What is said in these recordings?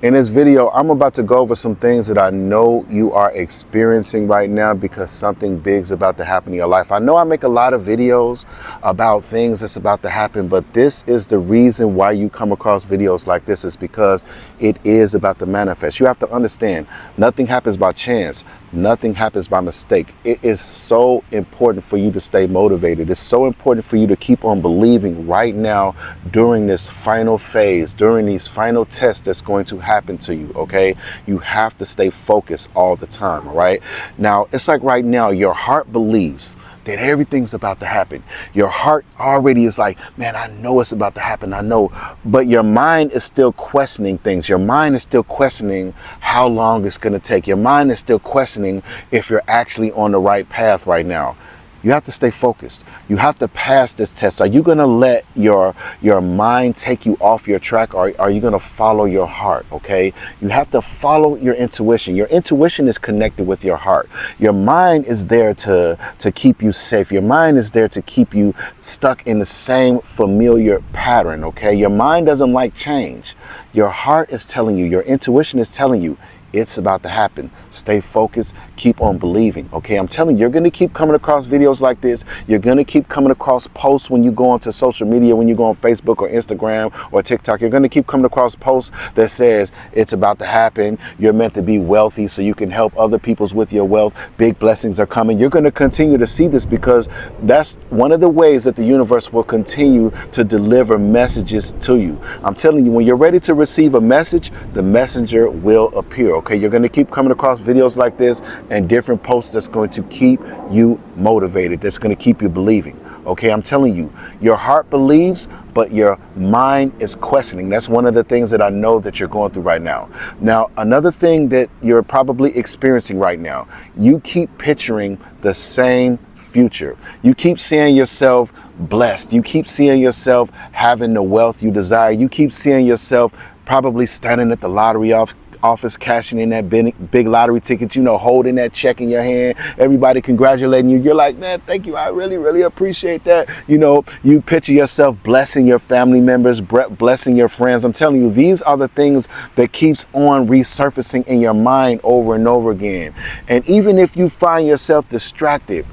In this video, I'm about to go over some things that I know you are experiencing right now because something big's about to happen in your life. I know I make a lot of videos about things that's about to happen, but this is the reason why you come across videos like this, is because it is about to manifest. You have to understand, nothing happens by chance. Nothing happens by mistake. It is so important for you to stay motivated. It's so important for you to keep on believing right now during this final phase, during these final tests that's going to happen to you, okay? You have to stay focused all the time, all right? Now, it's like right now, your heart believes that everything's about to happen. Your heart already is like, man, I know it's about to happen, I know. But your mind is still questioning things. Your mind is still questioning how long it's gonna take. Your mind is still questioning if you're actually on the right path right now. You have to stay focused. You have to pass this test. Are you gonna let your mind take you off your track, or are you gonna follow your heart, okay? You have to follow your intuition. Your intuition is connected with your heart. Your mind is there to keep you safe. Your mind is there to keep you stuck in the same familiar pattern, okay? Your mind doesn't like change. Your heart is telling you, your intuition is telling you, it's about to happen. Stay focused, keep on believing, okay? I'm telling you, you're gonna keep coming across videos like this. You're gonna keep coming across posts when you go onto social media, when you go on Facebook or Instagram or TikTok. You're gonna keep coming across posts that says it's about to happen. You're meant to be wealthy so you can help other people's with your wealth. Big blessings are coming. You're gonna continue to see this because that's one of the ways that the universe will continue to deliver messages to you. I'm telling you, when you're ready to receive a message, the messenger will appear. Okay, you're going to keep coming across videos like this and different posts that's going to keep you motivated, that's going to keep you believing. Okay, I'm telling you, your heart believes, but your mind is questioning. That's one of the things that I know that you're going through right now. Now, another thing that you're probably experiencing right now, you keep picturing the same future. You keep seeing yourself blessed. You keep seeing yourself having the wealth you desire. You keep seeing yourself probably standing at the lottery office, cashing in that big lottery ticket, you know, holding that check in your hand, everybody congratulating you. You're like, man, thank you. I really appreciate that. You know, you picture yourself blessing your family members, blessing your friends. I'm telling you, these are the things that keeps on resurfacing in your mind over and over again. And even if you find yourself distracted,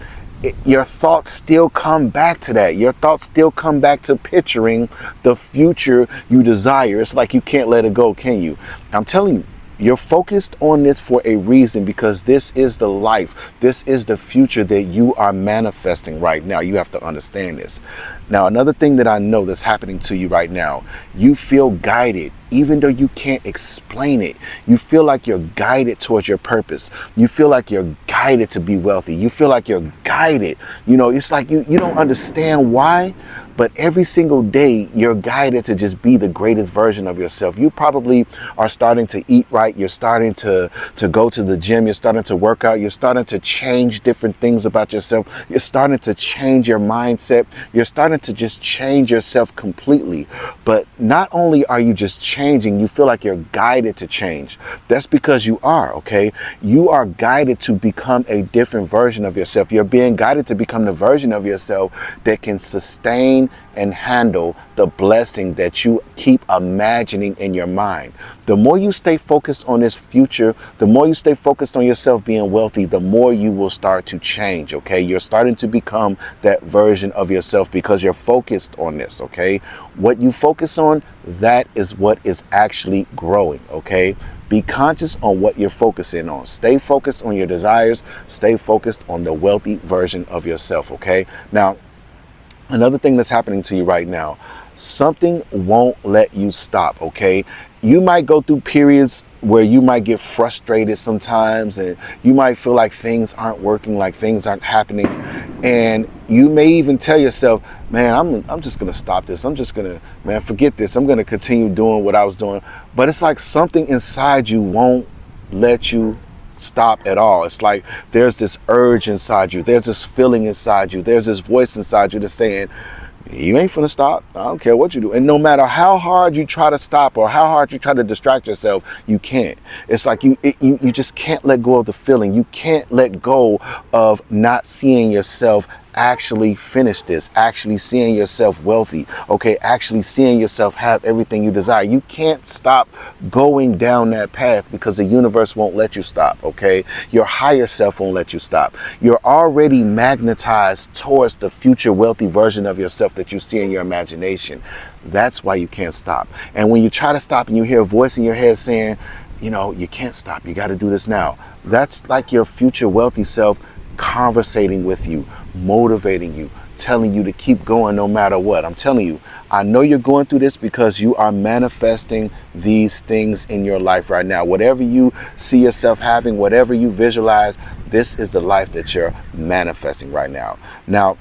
your thoughts still come back to that. Your thoughts still come back to picturing the future you desire. It's like you can't let it go, can you? I'm telling you, you're focused on this for a reason, because this is the life. This is the future that you are manifesting right now. You have to understand this. Now, another thing that I know that's happening to you right now, you feel guided, even though you can't explain it. You feel like you're guided towards your purpose. You feel like you're guided to be wealthy. You feel like you're guided. You know, it's like you don't understand why, but every single day you're guided to just be the greatest version of yourself. You probably are starting to eat right. You're starting to go to the gym. You're starting to work out. You're starting to change different things about yourself. You're starting to change your mindset. You're starting to just change yourself completely. But not only are you just changing, you feel like you're guided to change. That's because you are, okay? You are guided to become a different version of yourself. You're being guided to become the version of yourself that can sustain and handle the blessing that you keep imagining in your mind. The more you stay focused on this future, the more you stay focused on yourself being wealthy, the more you will start to change, okay? You're starting to become that version of yourself because you're focused on this, okay? What you focus on, that is what is actually growing, okay? Be conscious on what you're focusing on. Stay focused on your desires. Stay focused on the wealthy version of yourself, okay? Now, another thing that's happening to you right now, something won't let you stop, okay? You might go through periods where you might get frustrated sometimes, and you might feel like things aren't working, like things aren't happening. And you may even tell yourself, man, I'm just gonna stop this. I'm just gonna, man, forget this. I'm gonna continue doing what I was doing. But it's like something inside you won't let you stop at all. It's like there's this urge inside you. There's this feeling inside you. There's this voice inside you that's saying, you ain't finna stop. I don't care what you do. And no matter how hard you try to stop or how hard you try to distract yourself, you can't. It's like you just can't let go of the feeling. You can't let go of not seeing yourself actually finish this, actually seeing yourself wealthy, okay, actually seeing yourself have everything you desire. You can't stop going down that path because the universe won't let you stop, okay? Your higher self won't let you stop. You're already magnetized towards the future wealthy version of yourself that you see in your imagination. That's why you can't stop. And when you try to stop and you hear a voice in your head saying, you know, you can't stop, you got to do this now. That's like your future wealthy self conversating with you, motivating you, telling you to keep going no matter what. I'm telling you, I know you're going through this because you are manifesting these things in your life right now. Whatever you see yourself having, whatever you visualize, this is the life that you're manifesting right now. Now,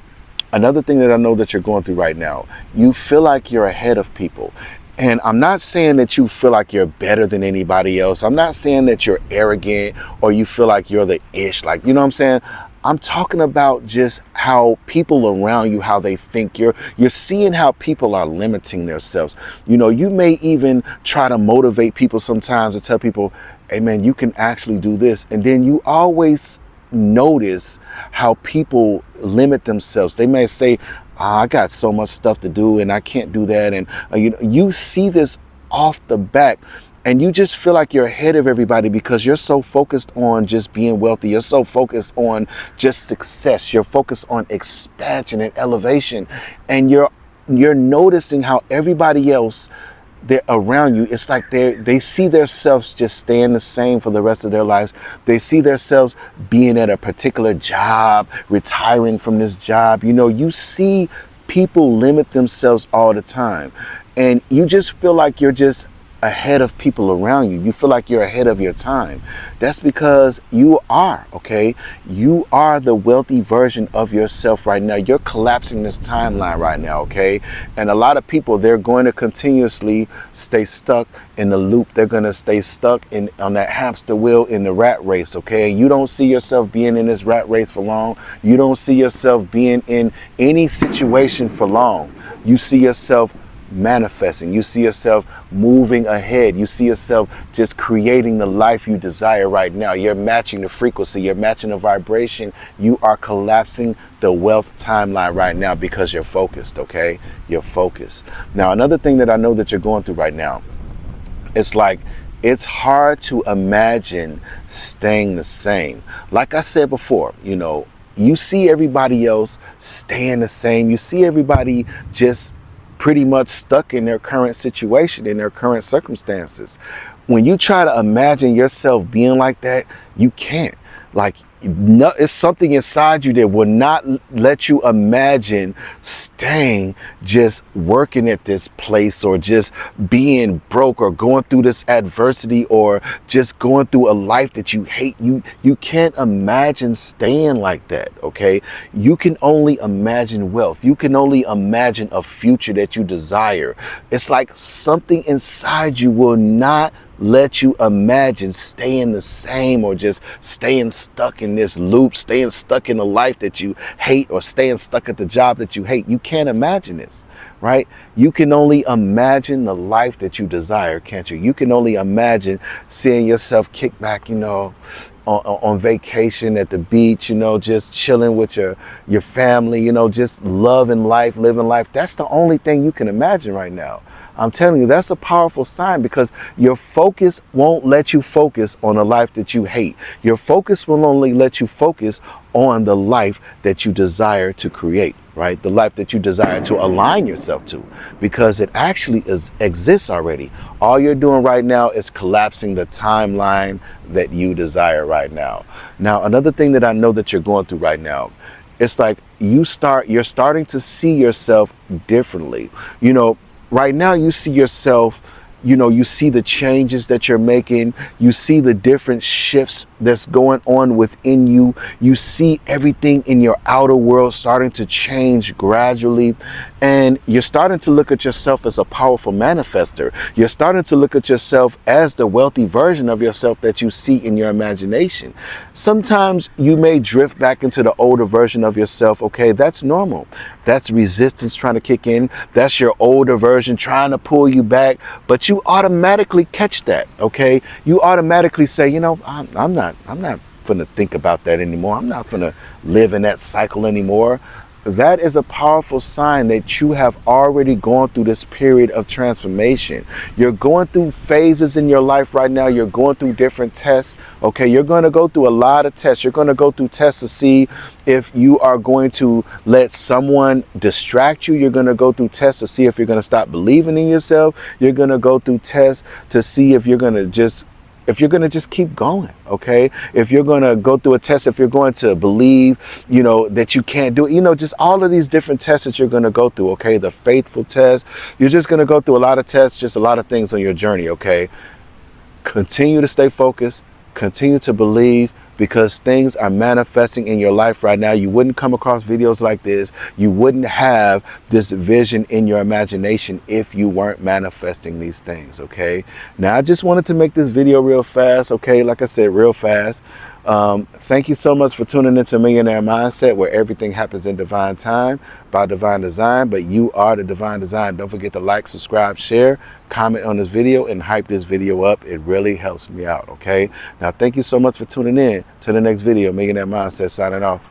another thing that I know that you're going through right now, you feel like you're ahead of people. And I'm not saying that you feel like you're better than anybody else. I'm not saying that you're arrogant or you feel like you're the ish, like, you know what I'm saying? I'm talking about just how people around you, how they think. You're seeing how people are limiting themselves. You know, you may even try to motivate people sometimes to tell people, hey man, you can actually do this. And then you always notice how people limit themselves. They may say, I got so much stuff to do and I can't do that. And you see this off the bat and you just feel like you're ahead of everybody because you're so focused on just being wealthy. You're so focused on just success. You're focused on expansion and elevation. And you're noticing how everybody else they're around you, it's like they see themselves just staying the same for the rest of their lives. They see themselves being at a particular job, retiring from this job. You know, you see people limit themselves all the time. And you just feel like you're just ahead of people around you. You feel like you're ahead of your time. That's because you are, okay? You are the wealthy version of yourself right now. You're collapsing this timeline right now, okay? And a lot of people, they're going to continuously stay stuck in the loop. They're going to stay stuck on that hamster wheel in the rat race, okay? You don't see yourself being in this rat race for long. You don't see yourself being in any situation for long. You see yourself manifesting. You see yourself moving ahead. You see yourself just creating the life you desire right now. You're matching the frequency. You're matching the vibration. You are collapsing the wealth timeline right now because you're focused, okay? You're focused. Now, another thing that I know that you're going through right now, it's like it's hard to imagine staying the same. Like I said before, you know, you see everybody else staying the same. You see everybody just pretty much stuck in their current situation, in their current circumstances. When you try to imagine yourself being like that, you can't. Like, no, it's something inside you that will not let you imagine staying just working at this place or just being broke or going through this adversity or just going through a life that you hate. You can't imagine staying like that, okay? You can only imagine wealth. You can only imagine a future that you desire. It's like something inside you will not let you imagine staying the same or just staying stuck in this loop, staying stuck in a life that you hate or staying stuck at the job that you hate. You can't imagine this, right? You can only imagine the life that you desire, can't you? You can only imagine seeing yourself kick back, you know, on vacation at the beach, you know, just chilling with your family, you know, just loving life, living life. That's the only thing you can imagine right now. I'm telling you, that's a powerful sign because your focus won't let you focus on a life that you hate. Your focus will only let you focus on the life that you desire to create, right? The life that you desire to align yourself to, because it actually exists already. All you're doing right now is collapsing the timeline that you desire right now. Now, another thing that I know that you're going through right now, it's like you're starting to see yourself differently. You know, right now you see yourself, you know, you see the changes that you're making. You see the different shifts that's going on within you. You see everything in your outer world starting to change gradually. And you're starting to look at yourself as a powerful manifester. You're starting to look at yourself as the wealthy version of yourself that you see in your imagination. Sometimes you may drift back into the older version of yourself. Okay, that's normal. That's resistance trying to kick in. That's your older version trying to pull you back. But you automatically catch that, okay? You automatically say, you know, I'm not finna think about that anymore. I'm not finna live in that cycle anymore. That is a powerful sign that you have already gone through this period of transformation. You're going through phases in your life right now. You're going through different tests. Okay, you're going to go through a lot of tests. You're going to go through tests to see if you are going to let someone distract you. You're going to go through tests to see if you're going to stop believing in yourself. You're going to go through tests to see if you're going to just keep going, okay? If you're going to go through a test, if you're going to believe, that you can't do it, just all of these different tests that you're going to go through, okay? The faithful test, you're just going to go through a lot of tests, just a lot of things on your journey, okay? Continue to stay focused, continue to believe, because things are manifesting in your life right now. You wouldn't come across videos like this. You wouldn't have this vision in your imagination if you weren't manifesting these things, okay? Now, I just wanted to make this video real fast, okay? Like I said, real fast. Thank you so much for tuning into Millionaire Mindset, where everything happens in divine time by divine design, but you are the divine design. Don't forget to like, subscribe, share, comment on this video, and hype this video up. It really helps me out, okay? Now, thank you so much for tuning in to the next video. Millionaire Mindset signing off.